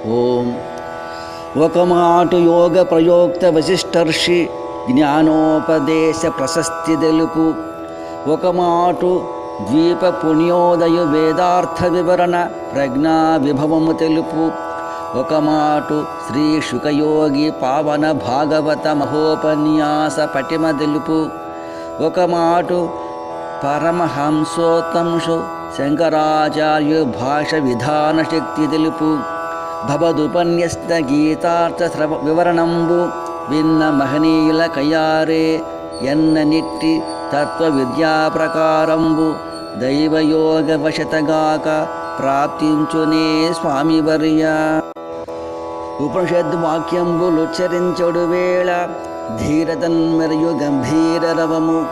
ఓం ఒకమాటు యోగ ప్రయోక్త వశిష్ఠర్షి జ్ఞానోపదేశ ప్రశస్తి తెలుపు. ఒకమాటు ద్వీప పుణ్యోదయ వేదార్థ వివరణ ప్రజ్ఞా విభవము తెలుపు. ఒకమాటు శ్రీ శుకయోగి పావన భాగవత మహోపన్యాస పటిమ తెలుపు. ఒకమాటు పరమహంసోత్తంషు శంకరాచార్య భాష విధాన శక్తి తెలుపు. భవదుపన్యస్త గీతార్థ వివరణంబు విన్న మహనీయుల కయారే ఎన్న నిట్టి తత్వ విద్యా ప్రకారంబు దైవయోగ వశతగాక ప్రాప్తించునే స్వామివర్య. ఉపనిషద్వాక్యంబులుచ్చరించడు వేళ ధీరతన్మరియు గంభీర రవము.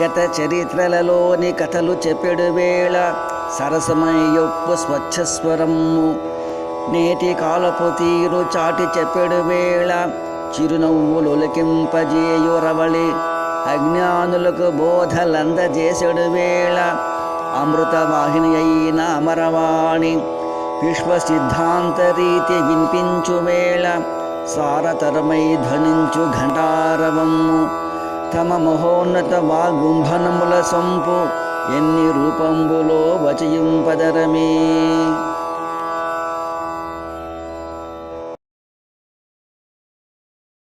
గత చరిత్రలలోని కథలు చెప్పెడు వేళ సరసమయ్యొప్పు స్వచ్ఛస్వరము. నేటి కాలపు తీరు చాటి చెప్పెడు వేళ చిరునవ్వులొలికింపజేయు రవళి. అజ్ఞానులకు బోధలందజేసెడు వేళ అమృతవాహిని అయిన అమరవాణి. విశ్వసిద్ధాంత రీతి వినిపించు వేళ సారతరమై ధ్వనించు ఘంటారవము. తమ మహోన్నత వాగుంభనముల సంపు ఎన్ని రూపంబులో వచయింపదరమే.